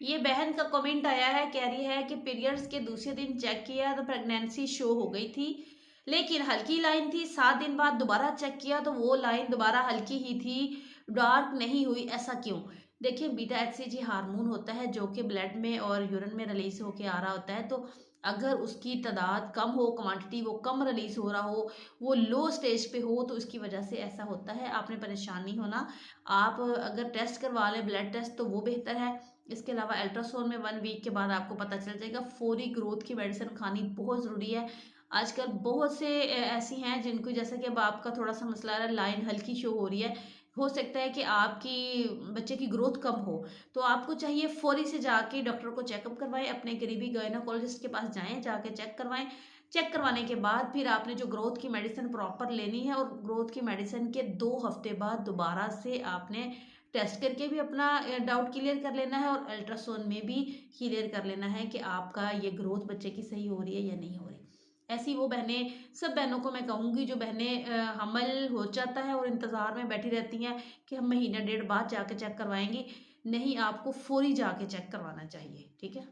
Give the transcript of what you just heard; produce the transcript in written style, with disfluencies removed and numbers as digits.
ये बहन का कमेंट आया है, कह रही है कि पीरियड्स के दूसरे दिन चेक किया तो प्रेगनेंसी शो हो गई थी, लेकिन हल्की लाइन थी। 7 दिन बाद दोबारा चेक किया तो वो लाइन दोबारा हल्की ही थी, डार्क नहीं हुई। ऐसा क्यों? देखिए, बीटा एचसीजी हार्मोन होता है जो कि ब्लड में और यूरिन में रिलीज होके आ रहा होता है। तो अगर उसकी तादाद कम हो, क्वांटिटी वो कम रिलीज हो रहा हो, वो लो स्टेज पे हो, तो उसकी वजह से ऐसा होता है। आपने परेशान नहीं होना। आप अगर टेस्ट करवा लें, ब्लड टेस्ट, तो वो बेहतर है। इसके अलावा अल्ट्रासाउंड में 1 वीक के बाद आपको पता चल जाएगा। फौरी ग्रोथ की मेडिसिन खानी बहुत ज़रूरी है। आजकल बहुत से ऐसी हैं जिनको, जैसा कि अब आपका थोड़ा सा मसला आ रहा है, लाइन हल्की शो हो रही है, हो सकता है कि आपकी बच्चे की ग्रोथ कम हो, तो आपको चाहिए फौरी से जाके डॉक्टर को चेकअप करवाएं। अपने करीबी गायनोकोलॉजिस्ट के पास जाएं, जाके चेक करवाएं। चेक करवाने के बाद फिर आपने जो ग्रोथ की मेडिसिन प्रॉपर लेनी है, और ग्रोथ की मेडिसिन के 2 हफ्ते बाद दोबारा से आपने टेस्ट करके भी अपना डाउट क्लियर कर लेना है, और अल्ट्रासाउंड में भी क्लियर कर लेना है कि आपका ये ग्रोथ बच्चे की सही हो रही है या नहीं हो रही। ऐसी वो बहनें, सब बहनों को मैं कहूँगी जो बहनें हमल हो जाता है और इंतज़ार में बैठी रहती हैं कि हम महीना डेढ़ बाद जाके चेक करवाएंगी, नहीं, आपको फौरी जाके चेक करवाना चाहिए। ठीक है।